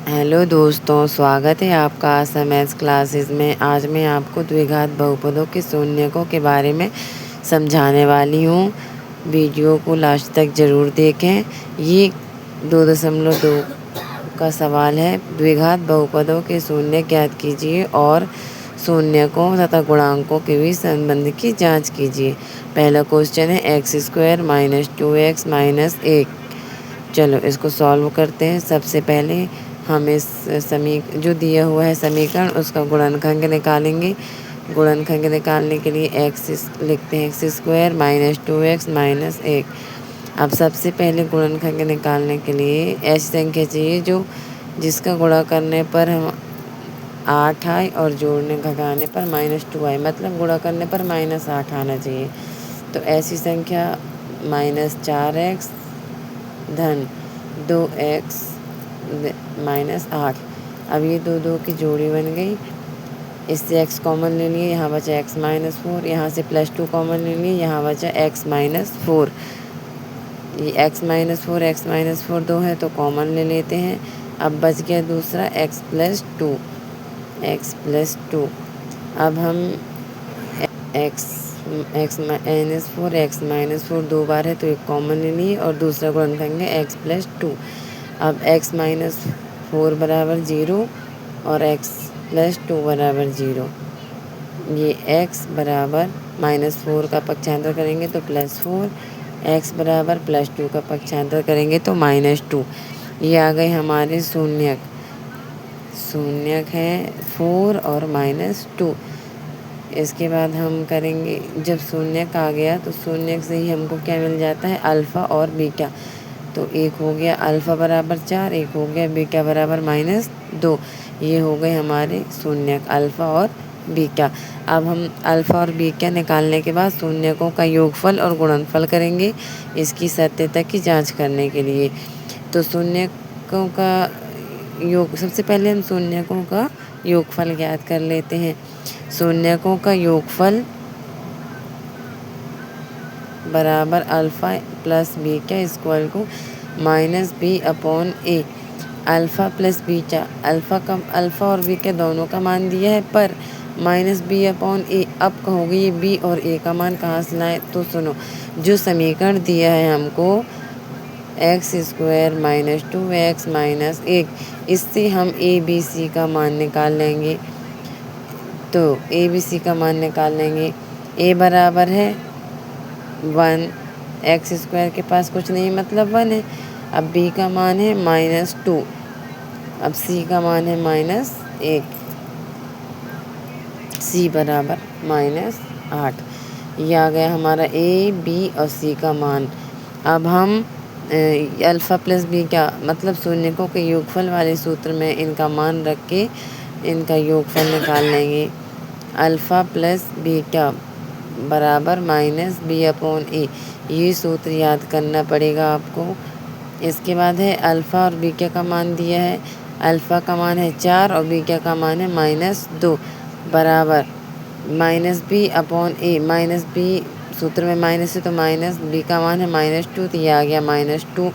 Hello दोस्तों, स्वागत है आपका आशा मैथ्स क्लासेस में। आज मैं आपको द्विघात बहुपदों के शून्यकों के बारे में समझाने वाली हूँ। वीडियो को लास्ट तक ज़रूर देखें। ये 2.2 का सवाल है। द्विघात बहुपदों के शून्य ज्ञात कीजिए और शून्यकों तथा गुणांकों के बीच संबंध की जांच कीजिए। पहला क्वेश्चन है x² - 2x - 1। चलो इसको सॉल्व करते हैं। सबसे पहले हम इस जो दिया हुआ है समीकरण उसका गुणनखंड निकालेंगे। गुणनखंड निकालने के लिए लिखते हैं x² - 2x - 1। अब सबसे पहले गुणनखंड निकालने के लिए ऐसी संख्या चाहिए जिसका गुणा करने पर हम 8 आए और जोड़ने घटाने पर -2 आए, मतलब गुणा करने पर -8 आना चाहिए। तो ऐसी संख्या -4x धन 2x -8। अब ये दो की जोड़ी बन गई। इससे x कॉमन ले लिए, यहाँ बचा x - 4। यहाँ से +2 कॉमन ले लिए, यहाँ बचा x - 4। ये x - 4 दो है तो कॉमन ले लेते हैं। अब बच गया दूसरा x + 2। अब हम x -4 दो बार है तो एक कॉमन ले लिए और दूसरा गुणनखंड है x + 2। अब x - 4 बराबर 0 और x + 2 बराबर 0। ये x बराबर -4 का पक्षांतर करेंगे तो +4, x बराबर +2 का पक्षांतर करेंगे तो -2। ये आ गए हमारे शून्यक। शून्यक है 4 और -2। इसके बाद हम करेंगे, जब शून्यक आ गया तो शून्यक से ही हमको क्या मिल जाता है, अल्फ़ा और बीटा। तो एक हो गया अल्फ़ा बराबर 4, एक हो गया बीटा बराबर -2। ये हो गए हमारे शून्यक अल्फ़ा और बीटा। अब हम अल्फ़ा और बीटा निकालने के बाद शून्यकों का योगफल और गुणनफल करेंगे इसकी सत्यता की जांच करने के लिए। तो शून्यकों का योग, सबसे पहले हम शून्यकों का योगफल ज्ञात कर लेते हैं। शून्यकों का योगफल बराबर alpha plus beta equal to -b/a। Alpha plus beta, alpha और बीटा दोनों का मान दिया है, पर -b/a। अब कहोगे ये b और a का मान कहाँ से लाएं? तो सुनो, जो समीकरण दिया है हमको x² - 2x - 1, इससे हम a b c का मान निकाल लेंगे। तो a b c का मान निकाल लेंगे। a बराबर है 1, x² के पास कुछ नहीं मतलब 1 है। अब b का मान है -2, अब c का मान है -1, c बराबर -8। ये आ गया हमारा a b और c का मान। अब हम अल्फ़ा प्लस बीटा मतलब शून्यकों के योगफल वाले सूत्र में इनका मान रख के इनका योगफल निकाल लेंगे। अल्फ़ा प्लस बीटा बराबर -b/a। ये सूत्र याद करना पड़ेगा आपको। इसके बाद है अल्फ़ा और बीटा का मान दिया है। अल्फ़ा का मान है 4 और बीटा का मान है -2 बराबर -b/a। -b सूत्र में माइनस है तो माइनस, b का मान है -2 तो ये आ गया -2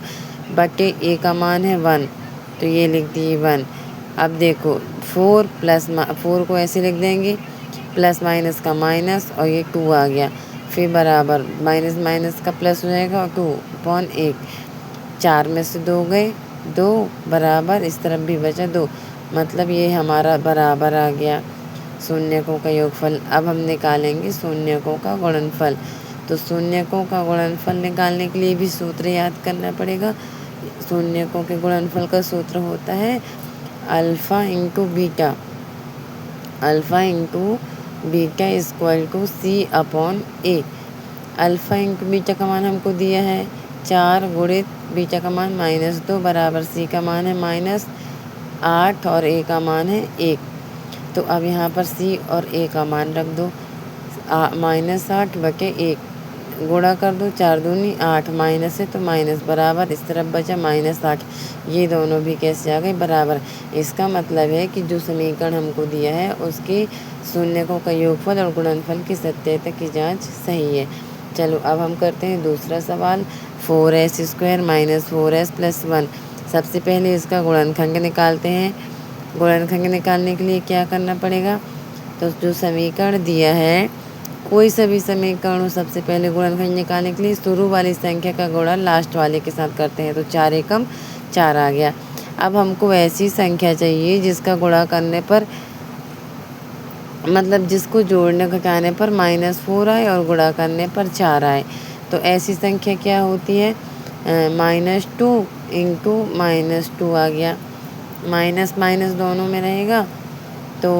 बटे a का मान है 1 तो ये लिख दिए 1। अब देखो 4 को ऐसे लिख देंगे, प्लस माइनस का माइनस और ये 2 आ गया, फिर बराबर माइनस माइनस का प्लस हो जाएगा और 2/1। 4 में से 2 गए, 2 बराबर इस तरफ भी बचा 2, मतलब ये हमारा बराबर आ गया शून्यकों का योगफल। अब हम निकालेंगे शून्यकों का गुणनफल। तो शून्यकों का गुणनफल निकालने के लिए भी सूत्र याद करना पड़ेगा। शून्यकों के गुणनफल का सूत्र होता है alpha into beta. Alpha into beta equal to c/a। Alpha into beta का मान हमको दिया है 4 गुणित बीटा का मान -2 बराबर c का मान है -8 और a का मान है 1। तो अब यहाँ पर c और a का मान रख दो। -8 बटे 1 गुणा कर दो, 4 दूनी 8, माइनस है तो माइनस बराबर इस तरफ बचा -8। ये दोनों भी कैसे आ गए, बराबर। इसका मतलब है कि जो समीकरण हमको दिया है उसके शून्यकों का योगफल और गुणनफल की सत्यता की जांच सही है। चलो अब हम करते हैं दूसरा सवाल। 4s² - 4s + 1। सबसे पहले इसका गुणनखंड निकालते हैं। गुणनखंड निकालने के लिए क्या करना पड़ेगा, तो जो समीकरण दिया है, कोई सभी समीकरण हो, सबसे पहले गुणनखंड निकालने के लिए शुरू वाली संख्या का गुणा लास्ट वाले के साथ करते हैं। तो 4 एकम 4 आ गया। अब हमको ऐसी संख्या चाहिए जिसका गुणा करने पर, मतलब जिसको जोड़ने घटाने पर -4 आए और गुणा करने पर 4 आए। तो ऐसी संख्या क्या होती है, -2 इंटू -2 आ गया। माइनस माइनस दोनों में रहेगा तो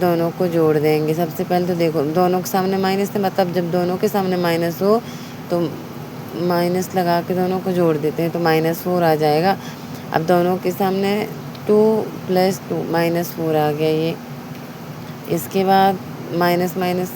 दोनों को जोड़ देंगे। सबसे पहले तो देखो दोनों के सामने माइनस थे, मतलब जब दोनों के सामने माइनस हो तो माइनस लगा के दोनों को जोड़ देते हैं तो -4 आ जाएगा। अब दोनों के सामने 2 + 2 -4 आ गया ये। इसके बाद माइनस माइनस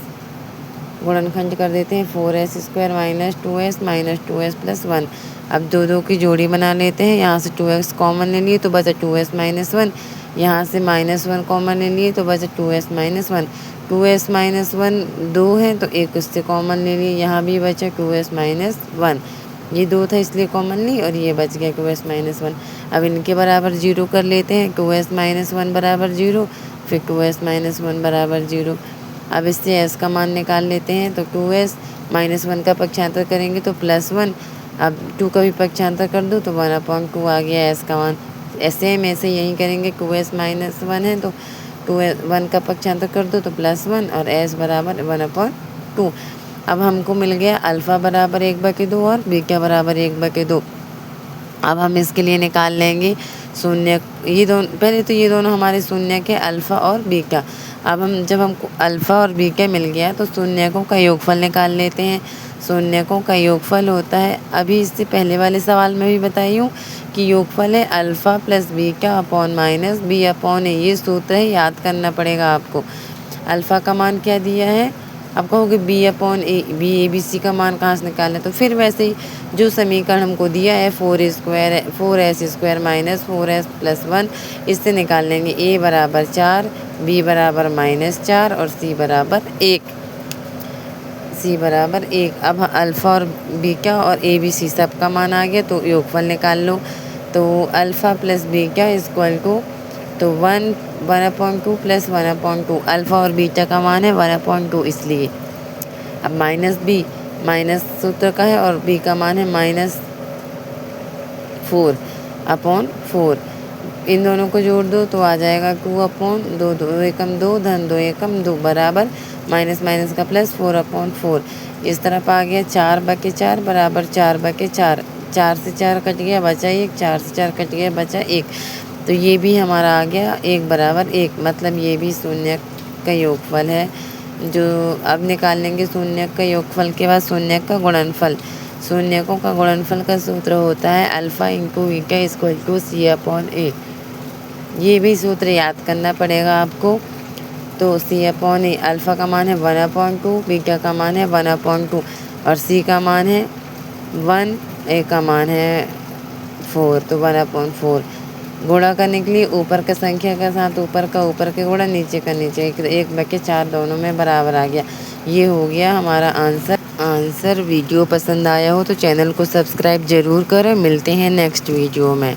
गुणनखंड कर देते हैं, 4s² - 2s - 2s + 1। अब दो की जोड़ी बना लेते हैं। यहाँ से 2x कॉमन ले लिए तो बचा 2s - 1। यहाँ से -1 कॉमन ले लिए तो बचा 2s - 1। 2s - 1 2 है तो एक उससे कॉमन ले लिए, यहाँ भी बचा 2s - 1। ये 2 था इसलिए कॉमन ली और ये बच गया 2s - 1। अब इनके बराबर 0 कर लेते हैं। 2s - 1 बराबर 0, फिर 2s - 1 बराबर 0। अब इससे s का मान निकाल लेते हैं। तो 2s - 1 का पक्षांतर करेंगे तो +1। अब 2 का भी पक्षांतर कर दो तो 1/2 आ गया s का मान। ऐसे यहीं करेंगे। 2s - 1 है तो 1 का पक्षांतर कर दो तो +1 और s बराबर 1/2। अब हमको मिल गया अल्फ़ा बराबर 1/2 और बीटा बराबर 1/2। अब हम इसके लिए निकाल लेंगे शून्य। ये दोनों, पहले तो ये दोनों हमारे शून्य के अल्फ़ा और बीटा। अब जब हमको अल्फ़ा और बीटा मिल गया तो शून्यकों का योगफल निकाल लेते हैं। शून्यकों का योगफल होता है, अभी इससे पहले वाले सवाल में भी बताई हूँ कि योगफल है अल्फ़ा + बीटा अपॉन -b/a। ये सूत्र है, याद करना पड़ेगा आपको। अल्फ़ा का मान क्या दिया है, अब कहोगे b/a, b/a/b/c का मान कहाँ से निकालें, तो फिर वैसे ही जो समीकरण हमको दिया है 4s² - 4s + 1 इससे निकाल लेंगे। a बराबर 4, b बराबर -4 और c बराबर 1। अब अल्फ़ा और बीटा और a b c सब का मान आ गया तो योगफल निकाल लो। तो अल्फ़ा + बीटा तो 1/2 + 1/2। अल्फ़ा और बीटा का मान है 1/2 इसलिए। अब -b माइनस सूत्र का है और b का मान है -4/4। इन दोनों को जोड़ दो तो आ जाएगा 2/2। 2 एकम 2 धन 2 एकम 2 बराबर माइनस माइनस का प्लस 4/4। इस तरफ आ गया 4/4 बराबर 4/4। 4 से 4 कट गया बचा 1, 4 से 4 कट गया बचा 1। तो ये भी हमारा आ गया 1 बराबर 1, मतलब ये भी शून्य का योगफल है। जो अब निकाल लेंगे शून्य का योगफल के बाद शून्य का गुणनफल। शून्यकों का गुणनफल का सूत्र होता है अल्फ़ा इंटू बीटा = c/a। ये भी सूत्र याद करना पड़ेगा आपको। तो c/a, अल्फ़ा का मान है 1/2, बीटा का मान है 1/2 और c का मान है 1, a का मान है 4, तो 1/4। गुणा करने के लिए ऊपर का संख्या के साथ ऊपर के गुणा, नीचे का नीचे, 1/4 दोनों में बराबर आ गया। ये हो गया हमारा आंसर। वीडियो पसंद आया हो तो चैनल को सब्सक्राइब ज़रूर करें। मिलते हैं नेक्स्ट वीडियो में।